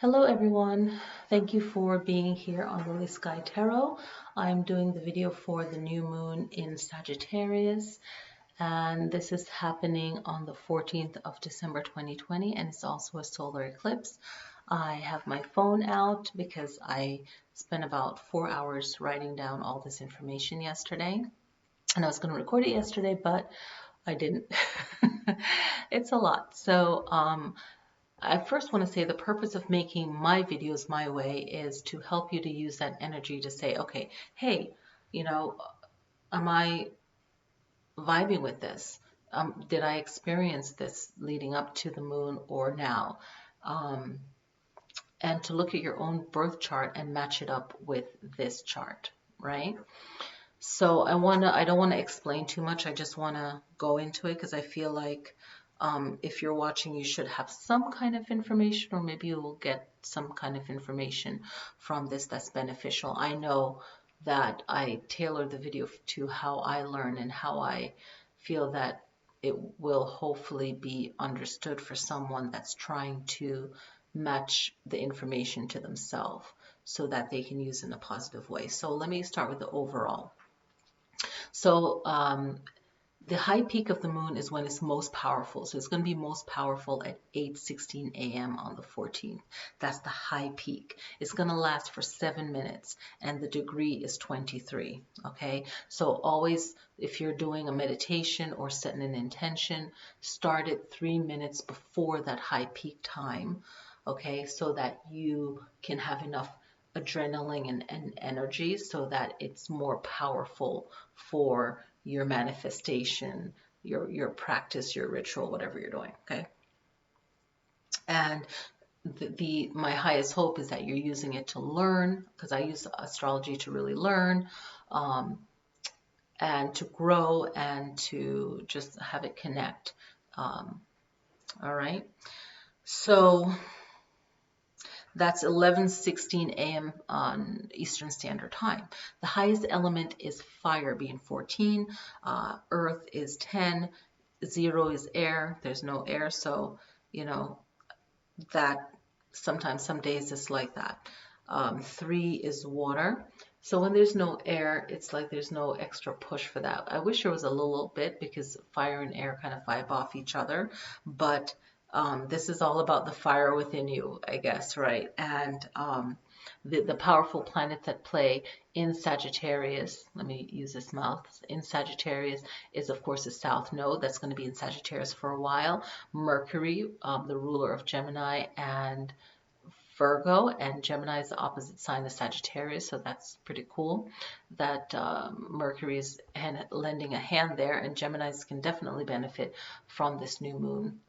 Hello everyone, thank you for being here on Lilly Sky Tarot. I'm doing the video for the new moon in Sagittarius, and this is happening on the 14th of December 2020, and it's also a solar eclipse. I have my phone out because I spent about 4 hours writing down all this information yesterday, and I was going to record it yesterday, but I didn't. It's a lot. So I first want to say the purpose of making my videos my way is to help you to use that energy to say, okay, hey, am I vibing with this? Did I experience this leading up to the moon or now? Um, and to look at your own birth chart and match it up with this chart, right? So I don't want to explain too much. I just want to go into it because I feel like if you're watching, you should have some kind of information, or maybe you will get some kind of information from this that's beneficial. I know that I tailor the video to how I learn and how I feel that it will hopefully be understood for someone that's trying to match the information to themselves so that they can use it in a positive way. So let me start with the overall. So the high peak of the moon is when it's most powerful. So it's going to be most powerful at 8:16 a.m. on the 14th. That's the high peak. It's going to last for 7 minutes, and the degree is 23. Okay, so always, if you're doing a meditation or setting an intention, start it 3 minutes before that high peak time. Okay, so that you can have enough adrenaline and energy so that it's more powerful for your manifestation, your practice, your ritual, whatever you're doing, okay? And my highest hope is that you're using it to learn, because I use astrology to really learn, and to grow, and to just have it connect. All right, so that's 11:16 a.m. on Eastern Standard Time. The highest element is fire, being 14. Earth is 10. 0 is air. There's no air, so that sometimes some days it's like that. 3 is water. So when there's no air, it's like there's no extra push for that. I wish there was a little bit, because fire and air kind of vibe off each other, but this is all about the fire within you, I guess, right? And the powerful planets that play in Sagittarius, let me use this mouth, in Sagittarius is, of course, the South Node. That's going to be in Sagittarius for a while. Mercury, the ruler of Gemini and Virgo, and Gemini is the opposite sign of Sagittarius, so that's pretty cool that Mercury is lending a hand there, and Geminis can definitely benefit from this new moon.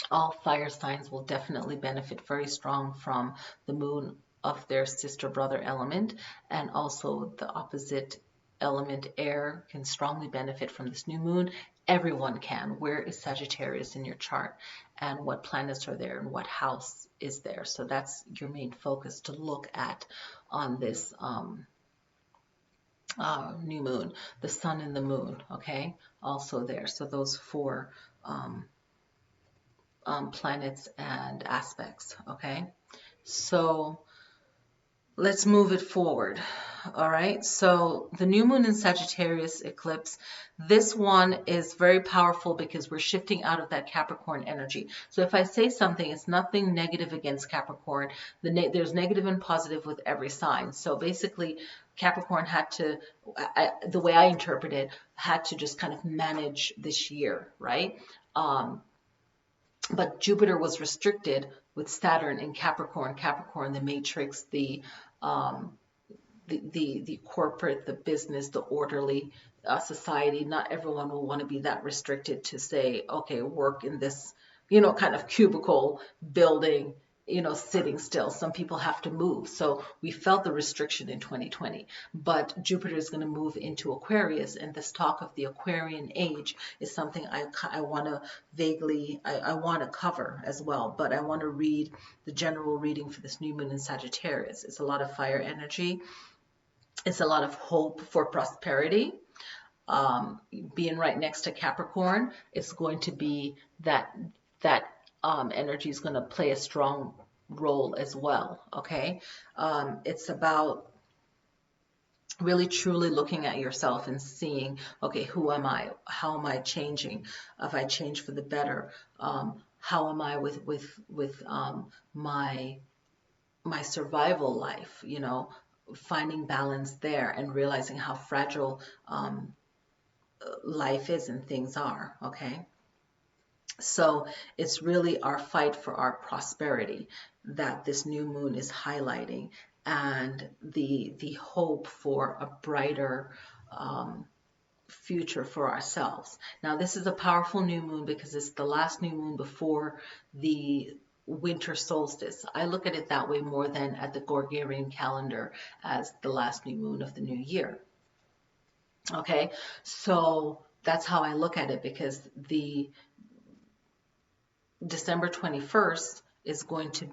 All fire signs will definitely benefit very strong from the moon of their sister brother element, and also the opposite element, air, can strongly benefit from this new moon. Everyone can. Where is Sagittarius in your chart, and what planets are there, and what house is there? So that's your main focus to look at on this new moon. The sun and the moon, okay, also there. So those 4 planets and aspects, okay? So let's move it forward. All right, so the new moon in Sagittarius eclipse, this one is very powerful because we're shifting out of that Capricorn energy. So if I say something, it's nothing negative against Capricorn. There's negative and positive with every sign. So basically, Capricorn had to, the way I interpret it, had to just kind of manage this year, right? But Jupiter was restricted with Saturn in Capricorn. Capricorn, the matrix, the corporate, the business, the orderly society. Not everyone will want to be that restricted to say, okay, work in this, kind of cubicle building, sitting still. Some people have to move. So we felt the restriction in 2020. But Jupiter is going to move into Aquarius, and this talk of the Aquarian age is something I want to vaguely, I want to cover as well. But I want to read the general reading for this new moon in Sagittarius. It's a lot of fire energy. It's a lot of hope for prosperity. Being right next to Capricorn, it's going to be that energy is going to play a strong role as well, okay? It's about really truly looking at yourself and seeing, okay, who am I? How am I changing? Have I changed for the better? How am I with my survival life? You know, finding balance there and realizing how fragile life is and things are. Okay, so it's really our fight for our prosperity that this new moon is highlighting, and the hope for a brighter future for ourselves. Now, this is a powerful new moon because it's the last new moon before the winter solstice. I look at it that way more than at the Gregorian calendar as the last new moon of the new year. Okay, so that's how I look at it, because the December 21st is going to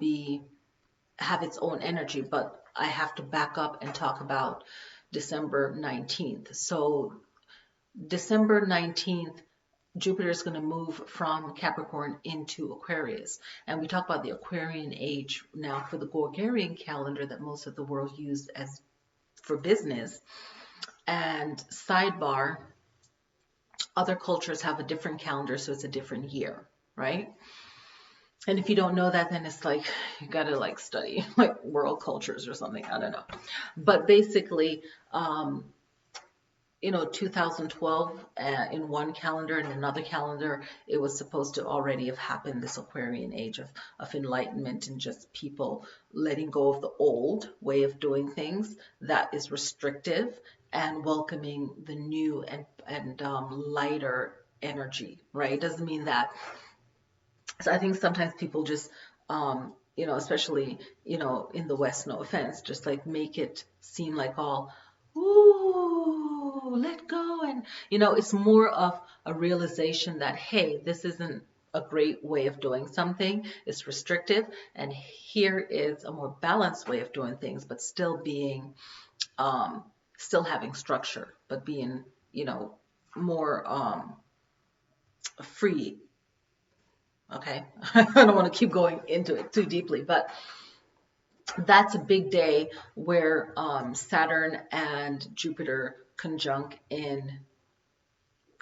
have its own energy, but I have to back up and talk about December 19th. So December 19th, Jupiter is going to move from Capricorn into Aquarius. And we talk about the Aquarian age now for the Gregorian calendar that most of the world use as for business. And sidebar, other cultures have a different calendar, so it's a different year, right? And if you don't know that, then it's like you got to like study like world cultures or something. I don't know. But basically, 2012 in one calendar and another calendar, it was supposed to already have happened, this Aquarian age of enlightenment and just people letting go of the old way of doing things that is restrictive and welcoming the new and lighter energy, right? It doesn't mean that. So I think sometimes people just, especially, in the West, no offense, just like make it seem like all, ooh, let go. And, it's more of a realization that, hey, this isn't a great way of doing something. It's restrictive. And here is a more balanced way of doing things, but still being, still having structure, but being, more free. Okay, I don't want to keep going into it too deeply, but that's a big day where Saturn and Jupiter conjunct in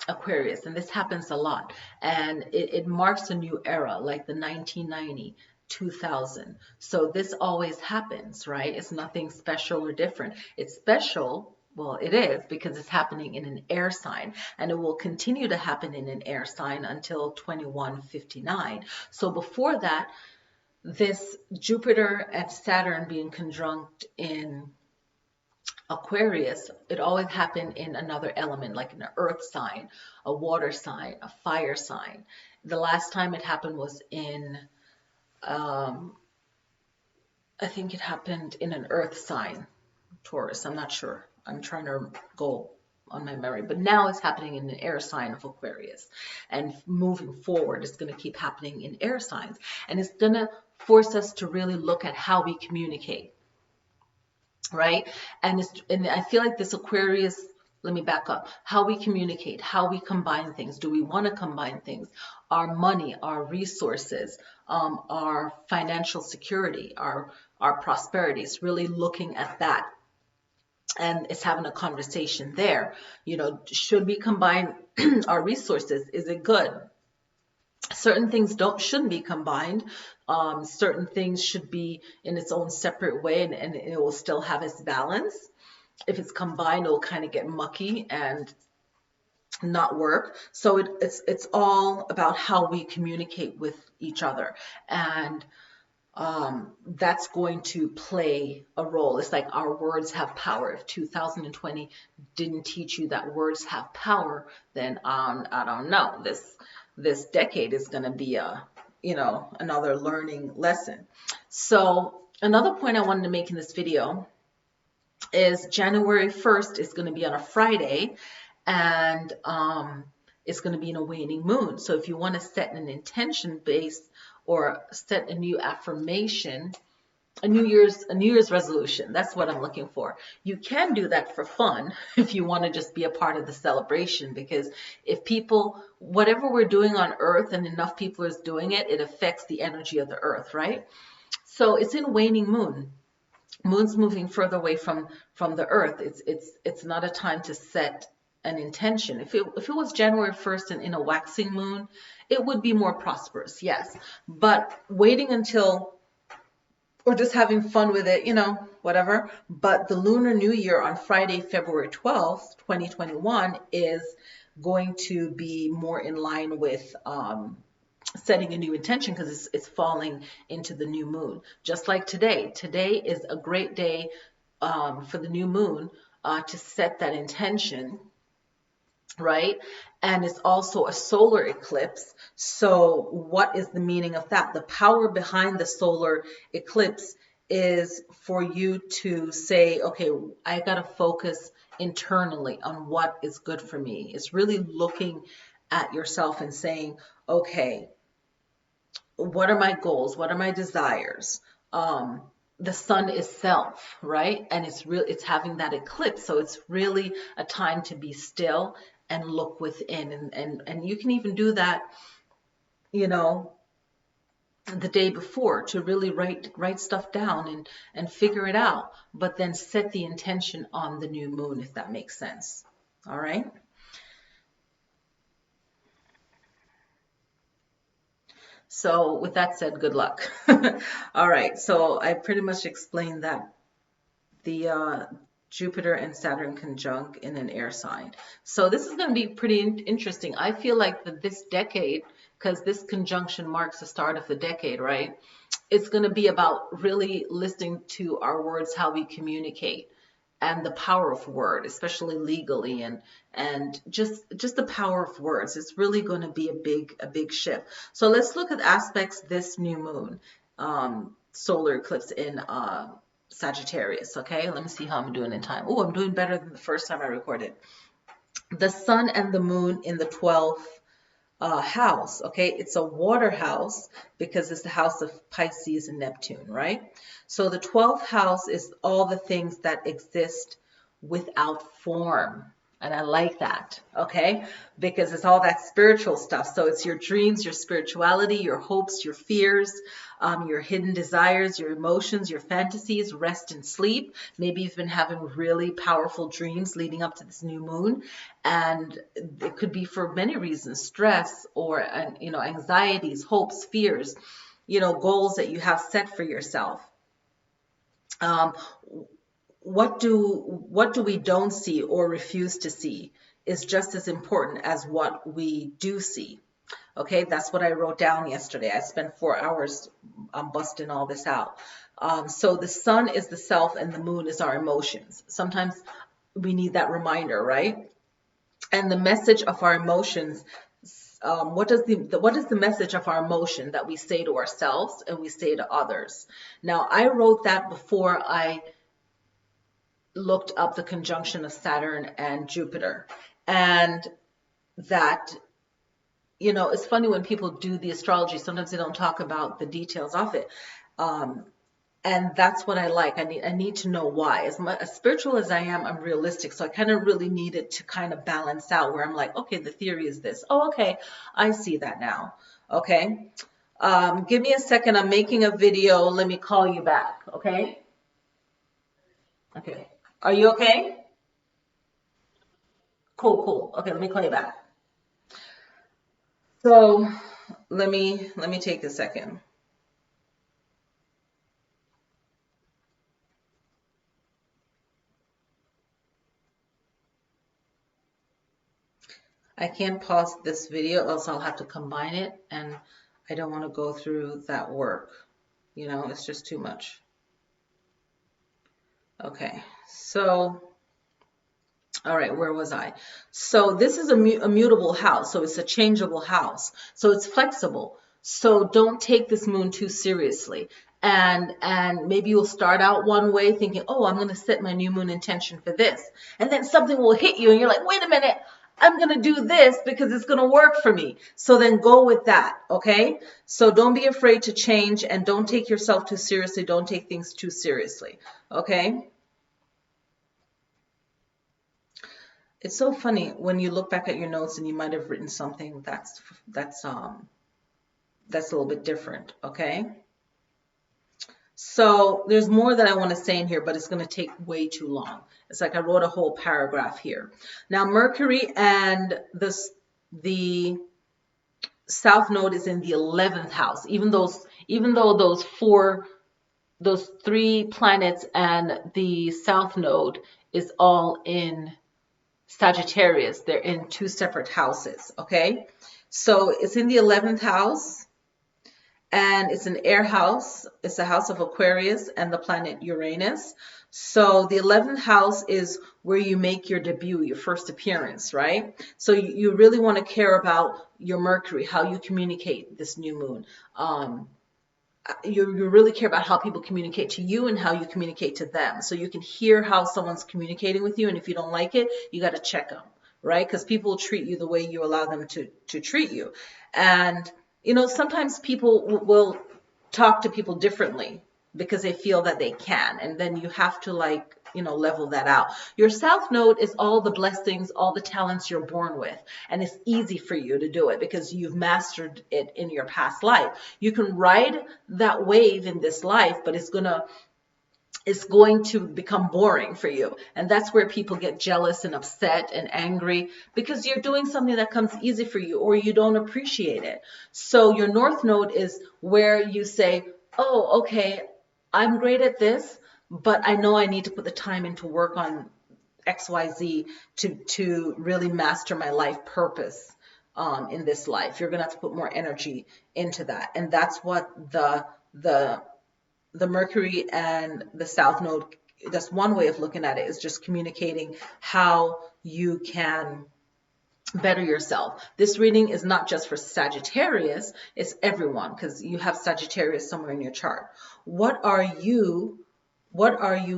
Aquarius, and this happens a lot, and it marks a new era, like the 1990, 2000. So this always happens, right? It's nothing special or different. It's special. Well, it is, because it's happening in an air sign, and it will continue to happen in an air sign until 2159. So before that, this Jupiter and Saturn being conjunct in Aquarius, it always happened in another element, like an earth sign, a water sign, a fire sign. The last time it happened was in, I think it happened in an earth sign, Taurus. I'm not sure. I'm trying to go on my memory, but now it's happening in an air sign of Aquarius, and moving forward it's going to keep happening in air signs, and it's going to force us to really look at how we communicate, right? And I feel like this Aquarius, let me back up, how we communicate, how we combine things. Do we want to combine things? Our money, our resources, our financial security, our prosperity. It's really looking at that. And it's having a conversation there. Should we combine our resources? Is it good? Certain things shouldn't be combined. Certain things should be in its own separate way, and it will still have its balance. If it's combined, it'll kind of get mucky and not work. So it's all about how we communicate with each other, and that's going to play a role. It's like our words have power. If 2020 didn't teach you that words have power, then I don't know. This decade is going to be another learning lesson. So another point I wanted to make in this video is January 1st is going to be on a Friday, and it's going to be in a waning moon. So if you want to set an intention based or set a new affirmation, a New Year's resolution, that's what I'm looking for. You can do that for fun if you want to just be a part of the celebration, because if people, whatever we're doing on Earth and enough people is doing it, it affects the energy of the Earth, right? So it's in waning moon. Moon's moving further away from the earth. It's not a time to set an intention. If it was January 1st and in a waxing moon, it would be more prosperous, yes. But waiting until, or just having fun with it, whatever. But the Lunar New Year on Friday, February 12th, 2021 is going to be more in line with setting a new intention, because it's falling into the new moon. Just like today. Today is a great day for the new moon to set that intention, right? And it's also a solar eclipse. So what is the meaning of that? The power behind the solar eclipse is for you to say, okay, I got to focus internally on what is good for me. It's really looking at yourself and saying, okay, what are my goals? What are my desires? The sun is self, right? And it's having that eclipse. So it's really a time to be still and look within. And you can even do that, the day before, to really write stuff down and figure it out, but then set the intention on the new moon, if that makes sense. All right. So with that said, good luck. All right, so I pretty much explained that the Jupiter and Saturn conjunct in an air sign. So this is going to be pretty interesting. I feel like that this decade, because this conjunction marks the start of the decade, right? It's going to be about really listening to our words, how we communicate, and the power of word, especially legally, and just the power of words. It's really going to be a big shift. So let's look at aspects this new moon, solar eclipse in Sagittarius. Okay, let me see how I'm doing in time. Oh, I'm doing better than the first time I recorded. The sun and the moon in the 12th house. Okay, it's a water house because it's the house of Pisces and Neptune, right? So the 12th house is all the things that exist without form. And I like that, okay? Because it's all that spiritual stuff. So it's your dreams, your spirituality, your hopes, your fears, your hidden desires, your emotions, your fantasies, rest and sleep. Maybe you've been having really powerful dreams leading up to this new moon. And it could be for many reasons, stress or, anxieties, hopes, fears, goals that you have set for yourself. What do we don't see or refuse to see is just as important as what we do see. Okay, that's what I wrote down yesterday. I spent 4 hours busting all this out. So the sun is the self and the moon is our emotions. Sometimes we need that reminder, right? And the message of our emotions, what is the message of our emotion that we say to ourselves and we say to others? Now, I wrote that before I looked up the conjunction of Saturn and Jupiter, and that, it's funny when people do the astrology, sometimes they don't talk about the details of it. And that's what I like. I need to know why. As spiritual as I am, I'm realistic. So I kind of really needed to kind of balance out where I'm like, okay, the theory is this. Oh, okay, I see that now. Okay. Give me a second. I'm making a video. Let me call you back. Okay. Okay. Are you okay? Cool. Okay, let me call you back. So let me take a second. I can't pause this video, else I'll have to combine it, and I don't want to go through that work. It's just too much. Okay, so, all right, where was I? So this is a mutable house, so it's a changeable house. So it's flexible. So don't take this moon too seriously. And maybe you'll start out one way thinking, oh, I'm going to set my new moon intention for this. And then something will hit you and you're like, wait a minute, I'm going to do this because it's going to work for me. So then go with that, okay? So don't be afraid to change and don't take yourself too seriously. Don't take things too seriously, okay? It's so funny when you look back at your notes and you might have written something that's a little bit different, okay? So there's more that I want to say in here, but it's going to take way too long. It's like I wrote a whole paragraph here. Now Mercury and the South Node is in the 11th house. Even though those three planets and the South Node is all in Sagittarius, they're in two separate houses. Okay, so it's in the 11th house. And it's an air house. It's a house of Aquarius and the planet Uranus. So the 11th house is where you make your debut, your first appearance, right? So you really want to care about your Mercury, how you communicate this new moon. You really care about how people communicate to you and how you communicate to them. So you can hear how someone's communicating with you. And if you don't like it, you got to check them, right? Because people will treat you the way you allow them to treat you. And you know, sometimes people will talk to people differently because they feel that they can. And then you have to like, you know, level that out. Your South Node is all the blessings, all the talents you're born with. And it's easy for you to do it because you've mastered it in your past life. You can ride that wave in this life, but it's going to become boring for you. And that's where people get jealous and upset and angry because you're doing something that comes easy for you or you don't appreciate it. So your North Node is where you say, oh, okay, I'm great at this, but I know I need to put the time in to work on XYZ to really master my life purpose in this life. You're going to have to put more energy into that. And that's what the Mercury and the South Node, that's one way of looking at it, is just communicating how you can better yourself. This reading is not just for Sagittarius, it's everyone because you have Sagittarius somewhere in your chart. What are you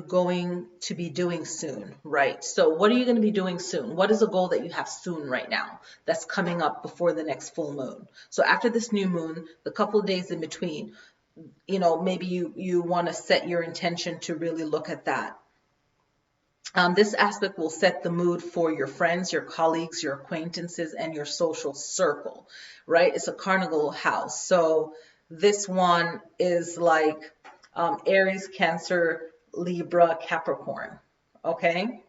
going to be doing soon, right? So what are you going to be doing soon? What is a goal that you have soon right now that's coming up before the next full moon? So after this new moon, the couple of days in between, you know, maybe you want to set your intention to really look at that. This aspect will set the mood for your friends, your colleagues, your acquaintances, and your social circle, right? It's a cardinal house. So this one is like Aries, Cancer, Libra, Capricorn, okay?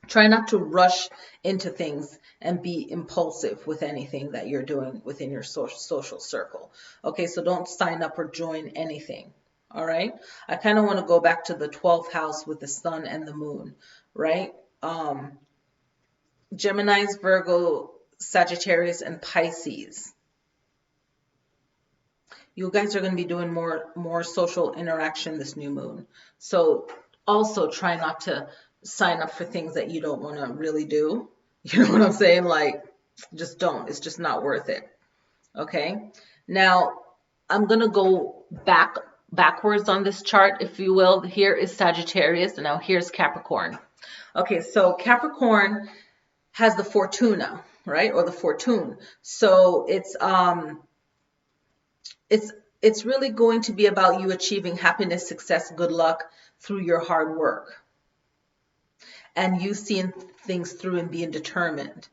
Try not to rush into things and be impulsive with anything that you're doing within your social circle. Okay, so don't sign up or join anything. All right. I kind of want to go back to the 12th house with the sun and the moon, right? Geminis, Virgo, Sagittarius, and Pisces. You guys are going to be doing more social interaction this new moon. So also try not to sign up for things that you don't want to really do. You know what I'm saying? Like, just don't. It's just not worth it. Okay. Now, I'm going to go backwards on this chart, if you will. Here is Sagittarius, and now here's Capricorn. Okay, so Capricorn has the Fortuna, right? Or the Fortune. So it's really going to be about you achieving happiness, success, good luck through your hard work. And you seeing things through and being determined,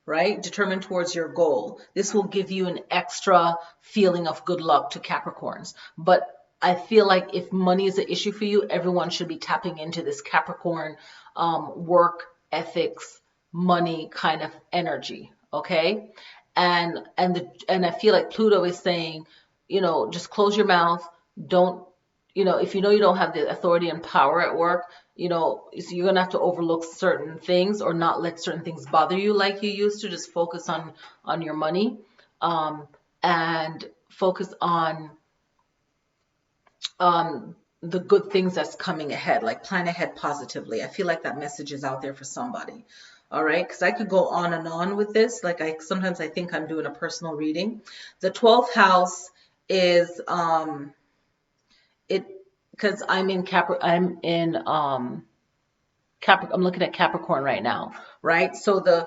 right? Determined towards your goal. This will give you an extra feeling of good luck to Capricorns. But I feel like if money is an issue for you, everyone should be tapping into this Capricorn work, ethics, money kind of energy, okay? And I feel like Pluto is saying, you know, just close your mouth. Don't, you know, if you know you don't have the authority and power at work, you know, so you're gonna have to overlook certain things or not let certain things bother you like you used to. Just focus on your money, and focus on the good things that's coming ahead. Like plan ahead positively. I feel like that message is out there for somebody. All right, because I could go on and on with this. Like sometimes I think I'm doing a personal reading. The 12th house is because I'm looking at Capricorn right now, right? So the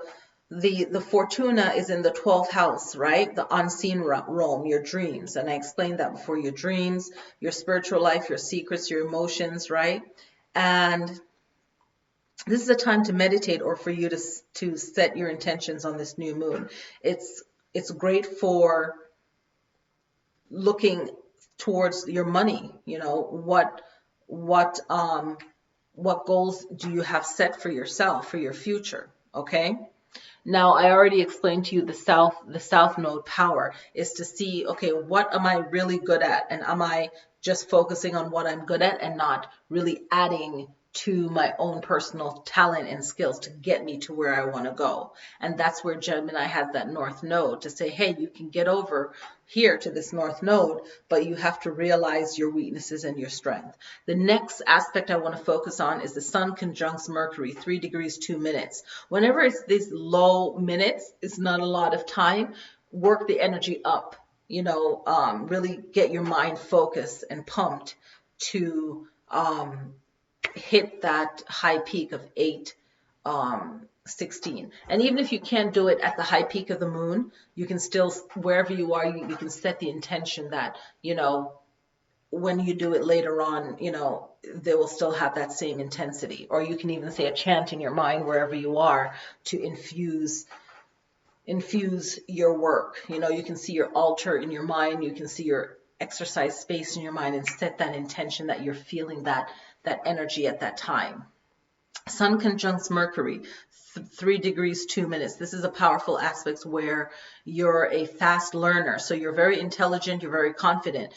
Fortuna is in the 12th house, right? The unseen realm, your dreams. And I explained that before. Your dreams, your spiritual life, your secrets, your emotions, right? And this is a time to meditate or for you to set your intentions on this new moon. It's great for looking towards your money. You know, what goals do you have set for yourself, for your future? Okay. Now, I already explained to you the south node power is to see, okay, what am I really good at? And am I just focusing on what I'm good at and not really adding to my own personal talent and skills to get me to where I want to go? And that's where Gemini has that north node to say, hey, you can get over here to this north node, but you have to realize your weaknesses and your strength. The next aspect I want to focus on is the Sun conjuncts Mercury, 3 degrees 2 minutes. Whenever it's these low minutes, it's not a lot of time, work the energy up, you know, really get your mind focused and pumped to hit that high peak of 8:16. And even if you can't do it at the high peak of the moon, you can still, wherever you are, you can set the intention that, you know, when you do it later on, you know, they will still have that same intensity. Or you can even say a chant in your mind wherever you are to infuse your work. You know, you can see your altar in your mind, you can see your exercise space in your mind, and set that intention that you're feeling that energy at that time. Sun conjuncts Mercury, 3 degrees 2 minutes. This is a powerful aspect where you're a fast learner. So you're very intelligent, you're very confident.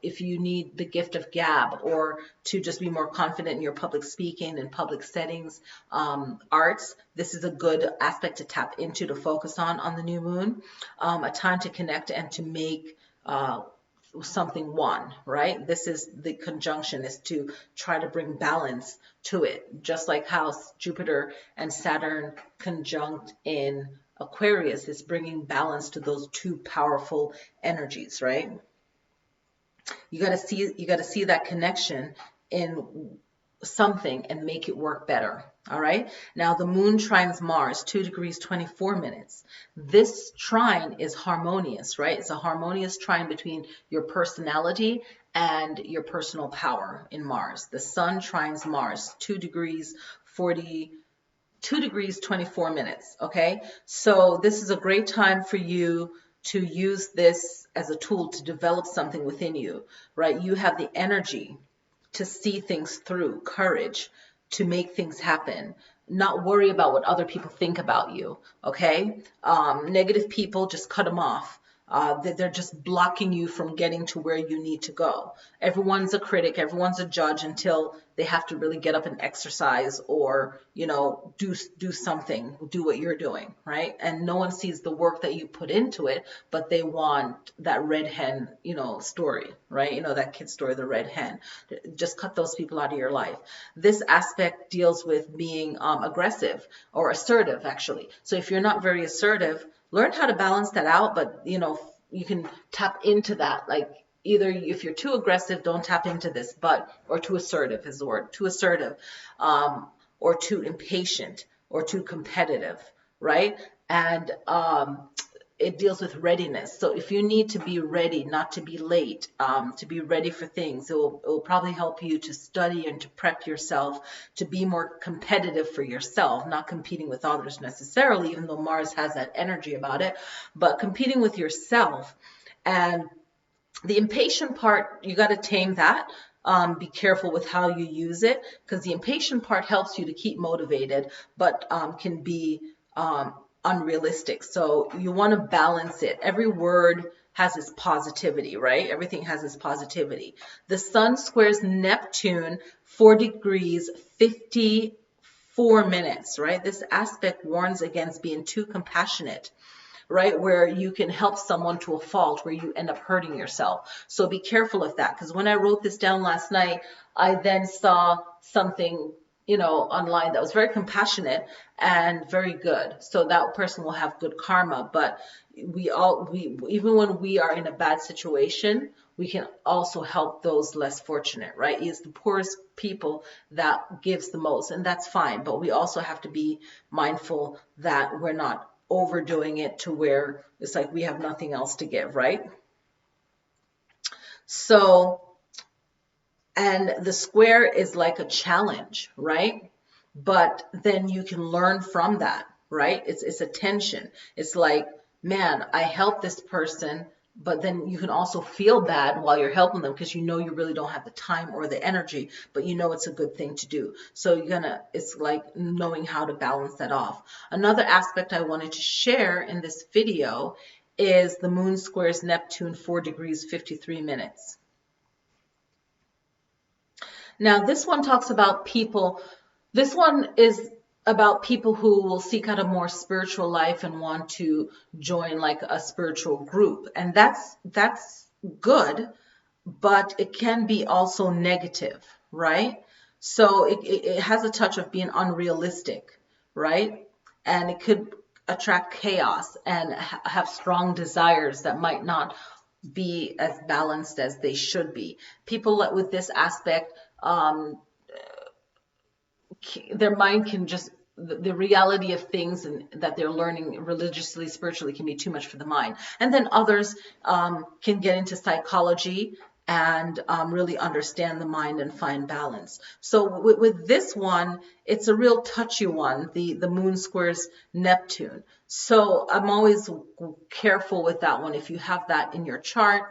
If you need the gift of gab or to just be more confident in your public speaking and public settings, arts, this is a good aspect to tap into, to focus on the new moon. A time to connect and to make something one, right? This is the conjunction, is to try to bring balance to it, just like how Jupiter and Saturn conjunct in Aquarius is bringing balance to those two powerful energies, right? You got to see that connection in something and make it work better. All right. Now the moon trines Mars, 2 degrees 24 minutes. This trine is harmonious, right? It's a harmonious trine between your personality and your personal power in Mars. The sun trines Mars, 2 degrees 24 minutes. Okay. So this is a great time for you to use this as a tool to develop something within you, right? You have the energy to see things through, courage to make things happen, not worry about what other people think about you, okay? Negative people, just cut them off. They're just blocking you from getting to where you need to go. Everyone's a critic, everyone's a judge until they have to really get up and exercise or, you know, do something, do what you're doing, right? And no one sees the work that you put into it, but they want that red hen, you know, story, right? You know, that kid story, the red hen. Just cut those people out of your life. This aspect deals with being aggressive or assertive, actually. So if you're not very assertive, learn how to balance that out, but, you know, you can tap into that. Like, either if you're too aggressive, don't tap into this, or too assertive is the word, too assertive, or too impatient, or too competitive, right? And it deals with readiness. So if you need to be ready, not to be late, to be ready for things, it will probably help you to study and to prep yourself to be more competitive for yourself, not competing with others necessarily, even though Mars has that energy about it, but competing with yourself. And the impatient part, you got to tame that. Be careful with how you use it, because the impatient part helps you to keep motivated, but can be unrealistic. So you want to balance it. Every word has its positivity, right? Everything has its positivity. The sun squares Neptune, 4 degrees 54 minutes, right? This aspect warns against being too compassionate, right? Where you can help someone to a fault where you end up hurting yourself. So be careful of that, because when I wrote this down last night, I then saw something, you know, online that was very compassionate and very good. So that person will have good karma. But we even when we are in a bad situation, we can also help those less fortunate, right? It's the poorest people that gives the most, and that's fine. But we also have to be mindful that we're not overdoing it to where it's like we have nothing else to give, right? So, and the square is like a challenge, right? But then you can learn from that, right? It's a tension. It's like, man, I helped this person, but then you can also feel bad while you're helping them because you know you really don't have the time or the energy, but you know it's a good thing to do. So it's like knowing how to balance that off. Another aspect I wanted to share in this video is the moon squares Neptune 4 degrees 53 minutes. Now this one talks about people, this one is about people who will seek out a more spiritual life and want to join like a spiritual group. And that's good, but it can be also negative, right? So it has a touch of being unrealistic, right? And it could attract chaos and have strong desires that might not be as balanced as they should be. People with this aspect, their mind can just, the reality of things and that they're learning religiously, spiritually can be too much for the mind. And then others can get into psychology and really understand the mind and find balance. So with this one, it's a real touchy one, the moon squares Neptune. So I'm always careful with that one. If you have that in your chart,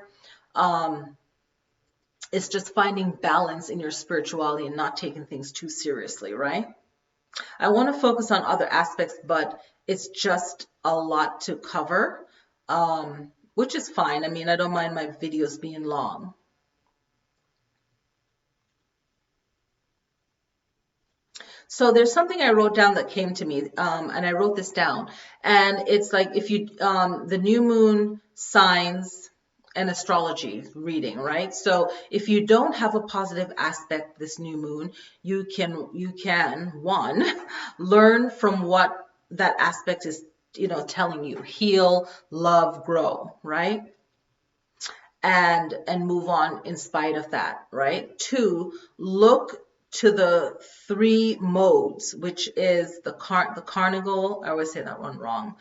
it's just finding balance in your spirituality and not taking things too seriously, right? I want to focus on other aspects, but it's just a lot to cover, which is fine. I mean, I don't mind my videos being long. So there's something I wrote down that came to me, and I wrote this down. And it's like if you, the new moon signs and astrology reading, right? So if you don't have a positive aspect this new moon, you can one, learn from what that aspect is, telling you. Heal, love, grow, right? And move on in spite of that, right? Two, look to the three modes, which is the cardinal, I always say that one wrong,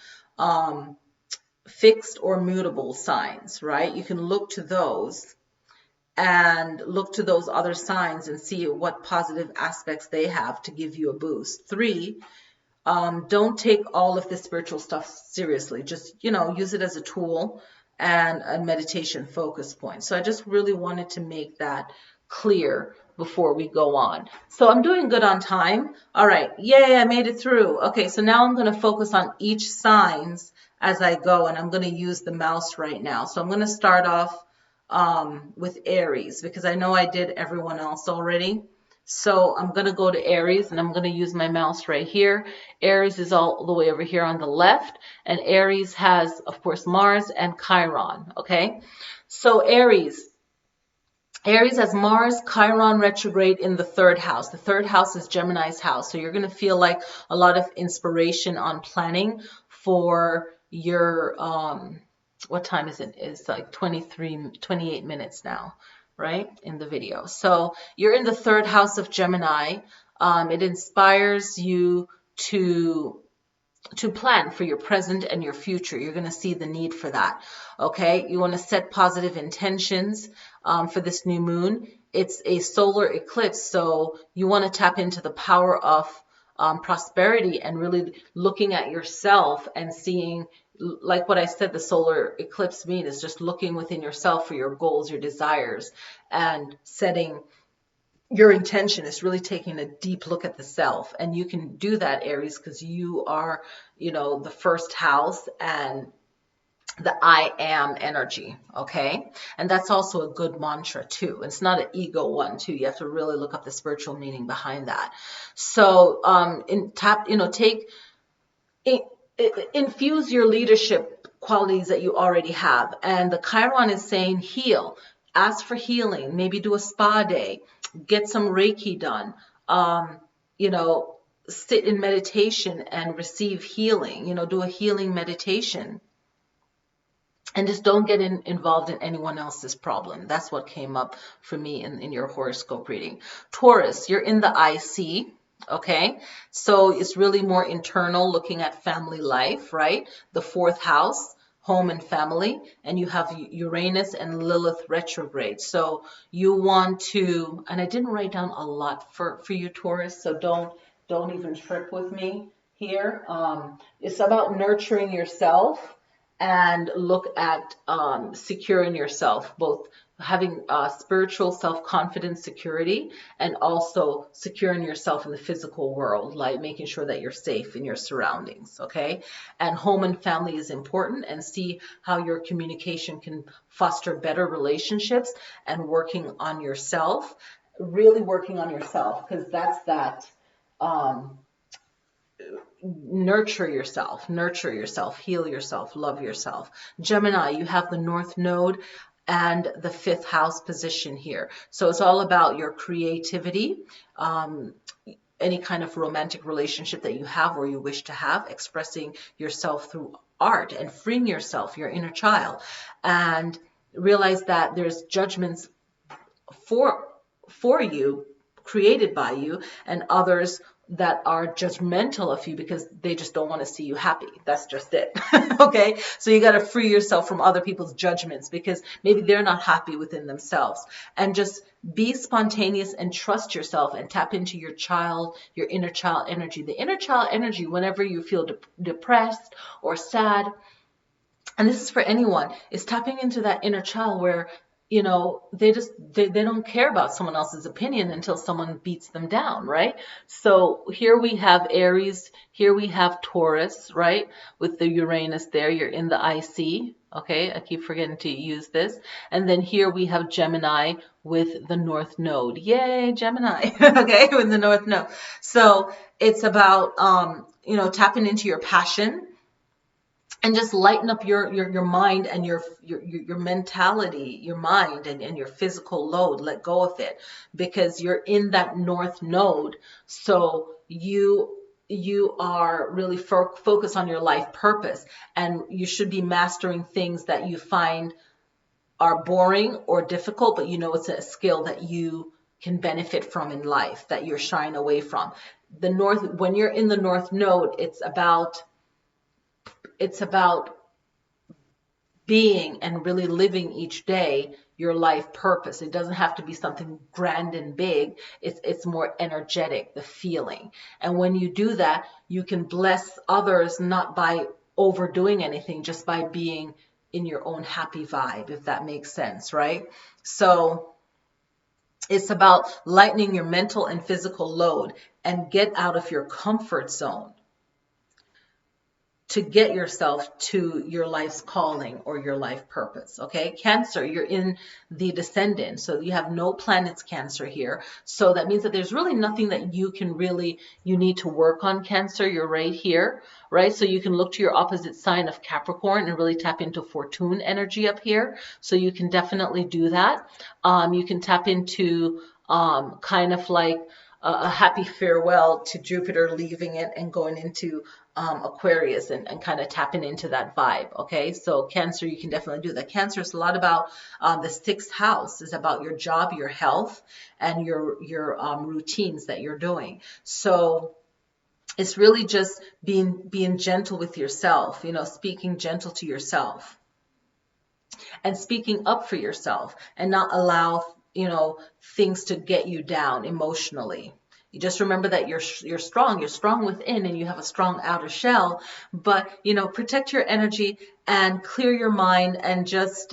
fixed or mutable signs, right? You can look to those and look to those other signs and see what positive aspects they have to give you a boost. Three, don't take all of this spiritual stuff seriously. Just, use it as a tool and a meditation focus point. So I just really wanted to make that clear before we go on. So I'm doing good on time. All right. Yay, I made it through. Okay, so now I'm going to focus on each signs as I go, and I'm going to use the mouse right now. So I'm going to start off with Aries because I know I did everyone else already. So I'm going to go to Aries and I'm going to use my mouse right here. Aries is all the way over here on the left, and Aries has, of course, Mars and Chiron, okay? So Aries has Mars, Chiron retrograde in the third house. The third house is Gemini's house. So you're going to feel like a lot of inspiration on planning for your, what time is it? It's like 28 minutes now, right, in the video. So you're in the third house of Gemini. It inspires you to plan for your present and your future. You're going to see the need for that. Okay, you want to set positive intentions for this new moon. It's a solar eclipse, so you want to tap into the power of prosperity and really looking at yourself and seeing, like what I said, the solar eclipse means is just looking within yourself for your goals, your desires, and setting your intention is really taking a deep look at the self. And you can do that, Aries, because you are, the first house and the I am energy, okay? And that's also a good mantra too. It's not an ego one too. You have to really look up the spiritual meaning behind that. So infuse your leadership qualities that you already have. And the Chiron is saying heal. Ask for healing. Maybe do a spa day. Get some Reiki done. Sit in meditation and receive healing. Do a healing meditation. And just don't get involved in anyone else's problem. That's what came up for me in your horoscope reading. Taurus, you're in the IC. Okay, so it's really more internal, looking at family life, right? The fourth house, home and family, and you have Uranus and Lilith retrograde. So you want to, and I didn't write down a lot for you, Taurus, so don't even trip with me here. It's about nurturing yourself and look at securing yourself, both having spiritual self-confidence, security, and also securing yourself in the physical world, like making sure that you're safe in your surroundings, okay? And home and family is important, and see how your communication can foster better relationships, and working on yourself, really working on yourself, because that's that um, nurture yourself, heal yourself, love yourself. Gemini, you have the North Node and the fifth house position here. So it's all about your creativity, any kind of romantic relationship that you have or you wish to have, expressing yourself through art and freeing yourself, your inner child. And realize that there's judgments for you, created by you, and others that are judgmental of you because they just don't want to see you happy. That's just it. Okay, so you got to free yourself from other people's judgments, because maybe they're not happy within themselves. And just be spontaneous and trust yourself, and tap into your child, your inner child energy. The inner child energy, whenever you feel depressed or sad, and this is for anyone, is tapping into that inner child where, you know, they don't care about someone else's opinion until someone beats them down, right? So here we have Aries, here we have Taurus, right? With the Uranus there, you're in the IC, okay? I keep forgetting to use this. And then here we have Gemini with the North Node. Yay, Gemini, okay, with the North Node. So it's about, you know, tapping into your passion, and just lighten up your mind and your mentality, your mind and your physical load. Let go of it, because you're in that North Node. So you are really focused on your life purpose, and you should be mastering things that you find are boring or difficult, but you know it's a skill that you can benefit from in life, that you're shying away from. When you're in the North Node, it's about being and really living each day your life purpose. It doesn't have to be something grand and big. It's more energetic, the feeling. And when you do that, you can bless others, not by overdoing anything, just by being in your own happy vibe, if that makes sense, right? So it's about lightening your mental and physical load, and get out of your comfort zone to get yourself to your life's calling or your life purpose, okay? Cancer, you're in the descendant, so you have no planets Cancer here. So that means that there's really nothing that you need to work on, Cancer. You're right here, right? So you can look to your opposite sign of Capricorn and really tap into Fortune energy up here. So you can definitely do that. You can tap into kind of like a happy farewell to Jupiter, leaving it and going into Aquarius, and kind of tapping into that vibe. Okay, so Cancer, you can definitely do that. Cancer is a lot about the sixth house, is about your job, your health, and your routines that you're doing. So it's really just being gentle with yourself, you know, speaking gentle to yourself and speaking up for yourself, and not allow, you know, things to get you down emotionally. You just remember that you're strong within, and you have a strong outer shell, but, you know, protect your energy and clear your mind, and just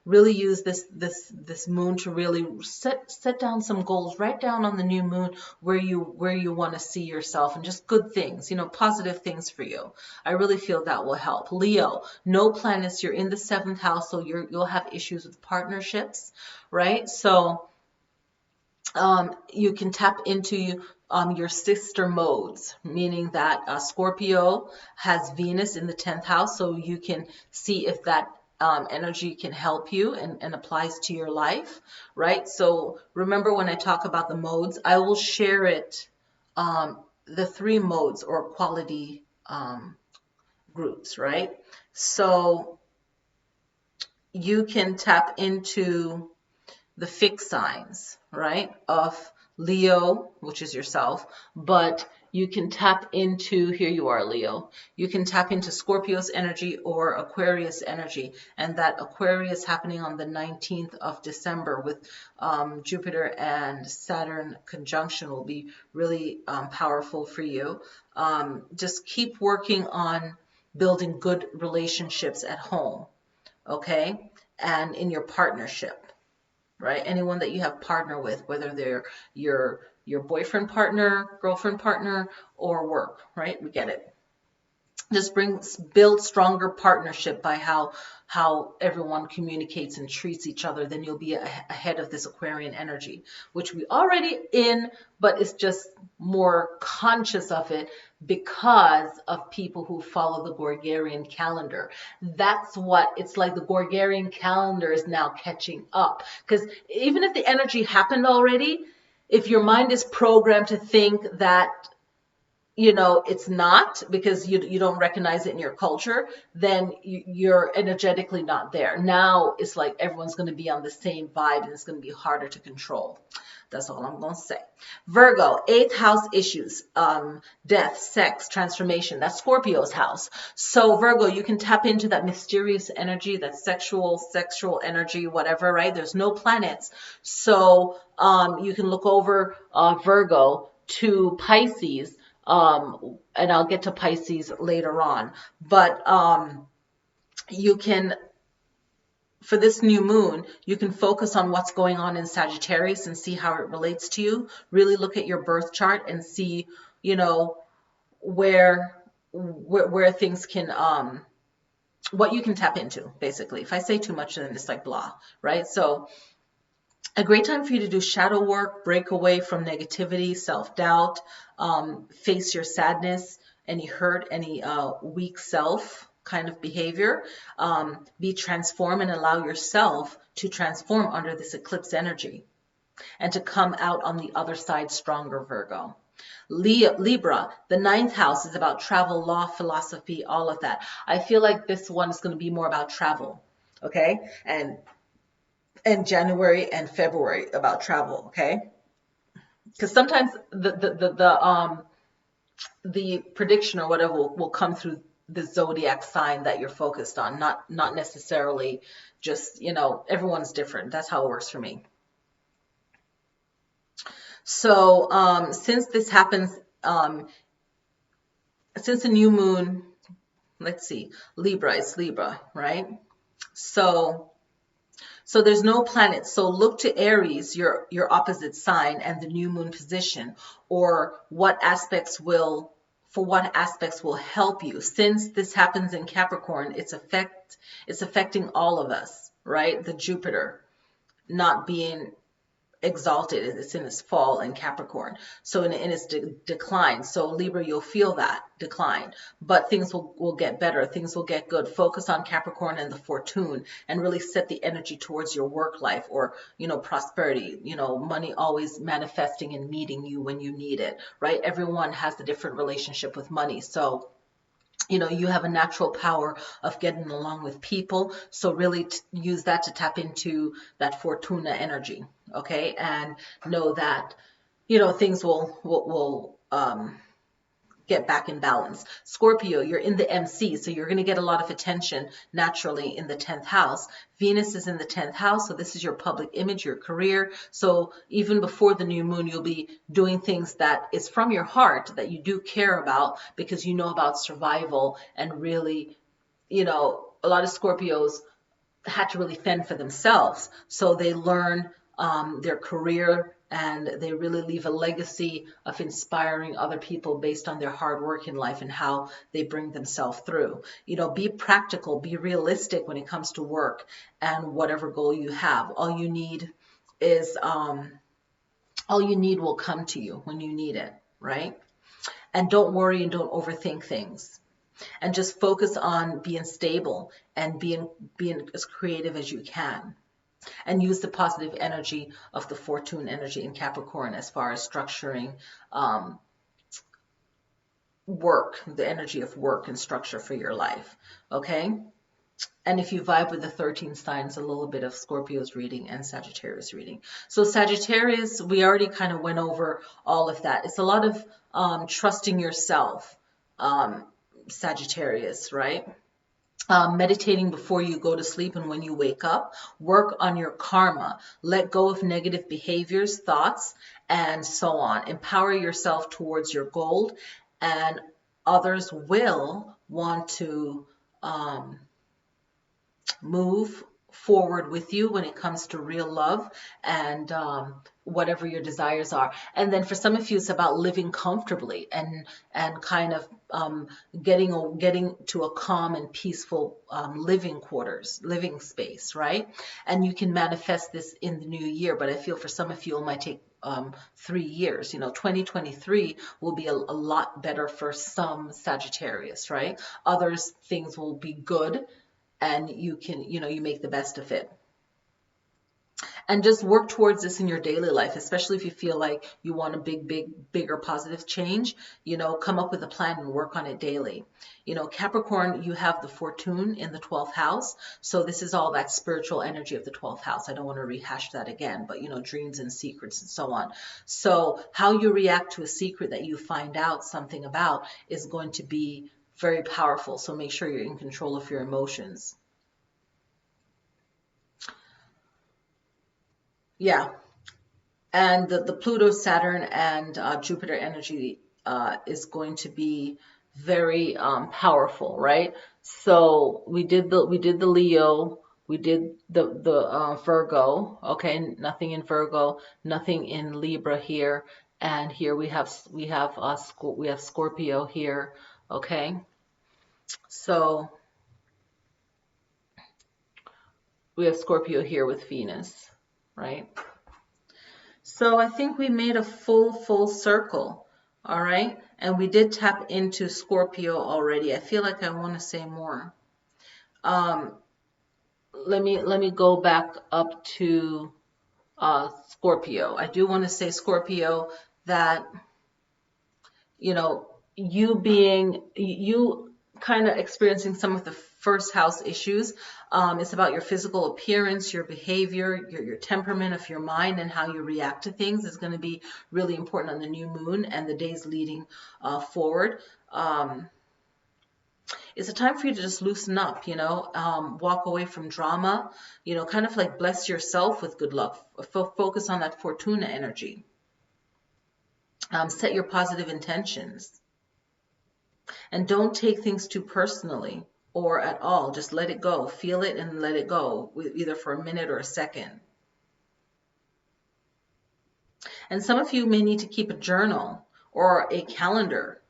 really use this moon to really set down some goals. Write down on the new moon where you want to see yourself, and just good things, you know, positive things for you. I really feel that will help. Leo, no planets, you're in the seventh house, so you'll have issues with partnerships, right? So you can tap into your sister modes, meaning that Scorpio has Venus in the 10th house, so you can see if that energy can help you and applies to your life, right? So remember, when I talk about the modes, I will share it, the 3 modes or quality groups, right? So you can tap into the fixed signs, right, of Leo, which is yourself, but you can tap into, here you are, Leo, you can tap into Scorpio's energy or Aquarius energy, and that Aquarius happening on the 19th of December with Jupiter and Saturn conjunction will be really powerful for you. Just keep working on building good relationships at home, okay? And in your partnership, right? Anyone that you have partner with, whether they're your boyfriend partner, girlfriend partner, or work, right? We get it. Just build stronger partnership by how everyone communicates and treats each other. Then you'll be ahead of this Aquarian energy, which we already in, but it's just more conscious of it because of people who follow the Gregorian calendar. That's what it's like. The Gregorian calendar is now catching up, because even if the energy happened already, if your mind is programmed to think that, you know, it's not, because you don't recognize it in your culture, then you're energetically not there. Now it's like everyone's going to be on the same vibe, and it's going to be harder to control. That's all I'm going to say. Virgo, 8th house issues, death, sex, transformation. That's Scorpio's house. So Virgo, you can tap into that mysterious energy, that sexual energy, whatever, right? There's no planets. So you can look over Virgo to Pisces. And I'll get to Pisces later on, but you can, for this new moon, you can focus on what's going on in Sagittarius and see how it relates to you. Really look at your birth chart and see, you know, where things can, what you can tap into, basically. If I say too much, then it's like blah, right? So a great time for you to do shadow work, break away from negativity, self-doubt, face your sadness, any hurt, any weak self kind of behavior. Be transformed and allow yourself to transform under this eclipse energy and to come out on the other side stronger, Virgo. Libra, the 9th house is about travel, law, philosophy, all of that. I feel like this one is going to be more about travel, okay? And January and February about travel, okay? Because sometimes the prediction or whatever will come through the zodiac sign that you're focused on, not necessarily just, you know, everyone's different. That's how it works for me. So since this happens, since the new moon, let's see, Libra, it's Libra, right? So there's no planet. So look to Aries, your opposite sign, and the new moon position, or what aspects will help you. Since this happens in Capricorn, it's affecting all of us, right? The Jupiter not being exalted, it's in its fall in Capricorn, so in its decline. So Libra, you'll feel that decline, but things will get better, things will get good. Focus on Capricorn and the fortune, and really set the energy towards your work life, or, you know, prosperity, you know, money always manifesting and meeting you when you need it, right? Everyone has a different relationship with money, so you know, you have a natural power of getting along with people. So really use that to tap into that Fortuna energy, okay? And know that, you know, things will get back in balance. Scorpio, you're in the MC, so you're going to get a lot of attention naturally in the 10th house. Venus is in the 10th house, so this is your public image, your career. So even before the new moon, you'll be doing things that is from your heart, that you do care about, because you know about survival. And really, you know, a lot of Scorpios had to really fend for themselves, so they learn their career, and they really leave a legacy of inspiring other people based on their hard work in life and how they bring themselves through. You know, be practical, be realistic when it comes to work and whatever goal you have. All you need will come to you when you need it, right? And don't worry and don't overthink things. And just focus on being stable and being as creative as you can. And use the positive energy of the Fortune energy in Capricorn as far as structuring work, the energy of work and structure for your life, okay? And if you vibe with the 13 signs, a little bit of Scorpio's reading and Sagittarius reading. So Sagittarius, we already kind of went over all of that. It's a lot of trusting yourself, Sagittarius, right? Meditating before you go to sleep and when you wake up. Work on your karma. Let go of negative behaviors, thoughts, and so on. Empower yourself towards your goal, and others will want to move forward with you when it comes to real love and whatever your desires are. And then for some of you, it's about living comfortably and kind of getting to a calm and peaceful living space, right? And you can manifest this in the new year, but I feel for some of you it might take 3 years. 2023 will be a lot better for some Sagittarius, right? Others, things will be good, and you can, you make the best of it. And just work towards this in your daily life, especially if you feel like you want a bigger positive change. Come up with a plan and work on it daily. Capricorn, you have the Fortune in the 12th house. So this is all that spiritual energy of the 12th house. I don't want to rehash that again, but dreams and secrets and so on. So how you react to a secret that you find out something about is going to be very powerful. So make sure you're in control of your emotions. Yeah. And the Pluto, Saturn, and Jupiter energy is going to be very powerful, right? So we did the Leo, we did the Virgo. Okay, nothing in Virgo, nothing in Libra here, and here we have Scorpio here. Okay, so we have Scorpio here with Venus, right? So I think we made a full circle, all right? And we did tap into Scorpio already. I feel like I want to say more. Let me go back up to Scorpio. I do want to say, Scorpio, that you kind of experiencing some of the first house issues. It's about your physical appearance, your behavior, your temperament of your mind, and how you react to things is going to be really important on the new moon and the days leading forward. It's a time for you to just loosen up, walk away from drama, kind of like bless yourself with good luck. Focus on that Fortuna energy. Set your positive intentions. And don't take things too personally or at all. Just let it go. Feel it and let it go, either for a minute or a second. And some of you may need to keep a journal or a calendar.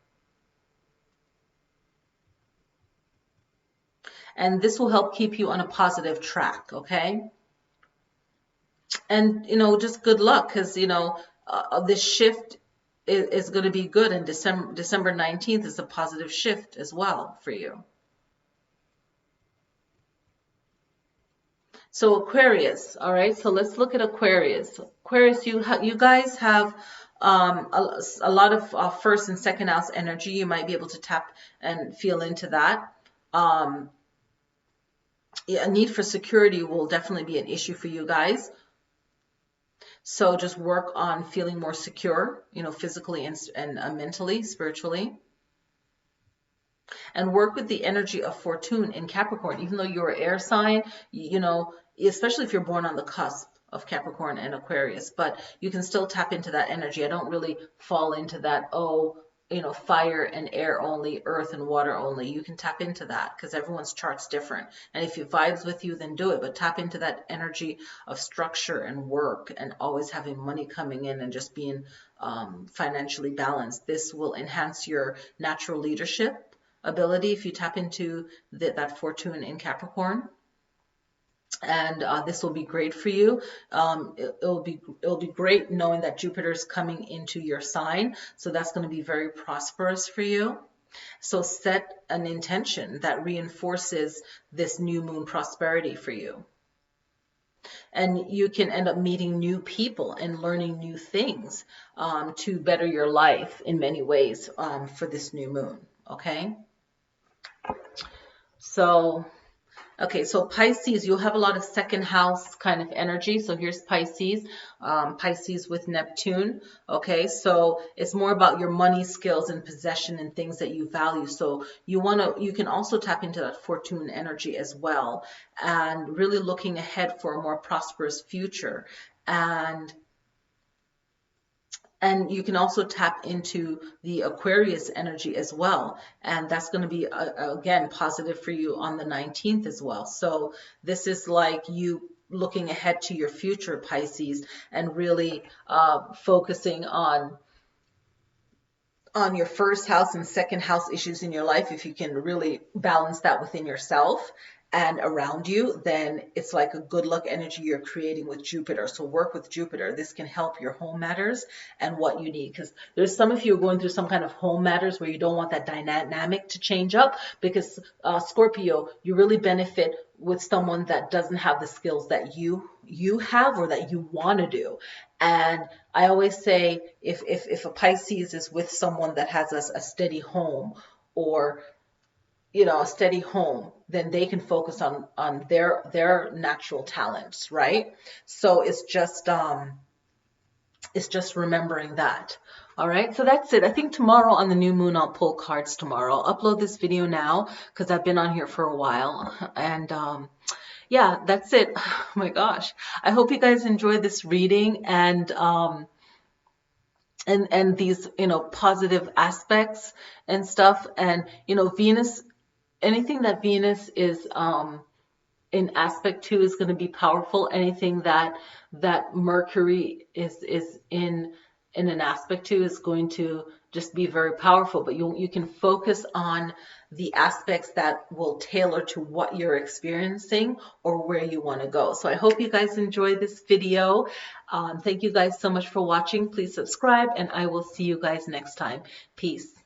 And this will help keep you on a positive track, okay? And, just good luck, because, this shift is going to be good, and December 19th is a positive shift as well for you. So Aquarius, all right, so let's look at Aquarius. Aquarius, you guys have a lot of first and second house energy. You might be able to tap and feel into that. A need for security will definitely be an issue for you guys. So just work on feeling more secure, physically and mentally, spiritually. And work with the energy of Fortune in Capricorn. Even though you're an air sign, especially if you're born on the cusp of Capricorn and Aquarius, but you can still tap into that energy. I don't really fall into that, fire and air only, earth and water only. You can tap into that because everyone's chart's different. And if it vibes with you, then do it. But tap into that energy of structure and work and always having money coming in and just being financially balanced. This will enhance your natural leadership ability if you tap into that Fortune in Capricorn. And this will be great for you. It'll be great knowing that Jupiter is coming into your sign, so that's going to be very prosperous for you. So set an intention that reinforces this new moon prosperity for you. And you can end up meeting new people and learning new things to better your life in many ways for this new moon. Okay. So Pisces, you'll have a lot of second house kind of energy. So here's Pisces, Pisces with Neptune. Okay, so it's more about your money skills and possession and things that you value. So you can also tap into that Fortune energy as well, and really looking ahead for a more prosperous future. And And you can also tap into the Aquarius energy as well. And that's going to be, again, positive for you on the 19th as well. So this is like you looking ahead to your future, Pisces, and really focusing on your first house and second house issues in your life. If you can really balance that within yourself and around you, then it's like a good luck energy you're creating with Jupiter. So work with Jupiter. This can help your home matters and what you need, because there's some of you going through some kind of home matters where you don't want that dynamic to change up, because Scorpio, you really benefit with someone that doesn't have the skills that you have or that you want to do. And I always say, if a Pisces is with someone that has a steady home, or a steady home, then they can focus on their natural talents, right? So it's just remembering that. All right, so that's it. I think tomorrow on the new moon, I'll pull cards tomorrow. I'll upload this video now because I've been on here for a while. And yeah, that's it. Oh my gosh. I hope you guys enjoyed this reading and these, positive aspects and stuff. And, Venus, anything that Venus is in aspect to is going to be powerful. Anything that Mercury is in an aspect to is going to just be very powerful. But you can focus on the aspects that will tailor to what you're experiencing or where you want to go. So I hope you guys enjoy this video. Thank you guys so much for watching. Please subscribe, and I will see you guys next time. Peace.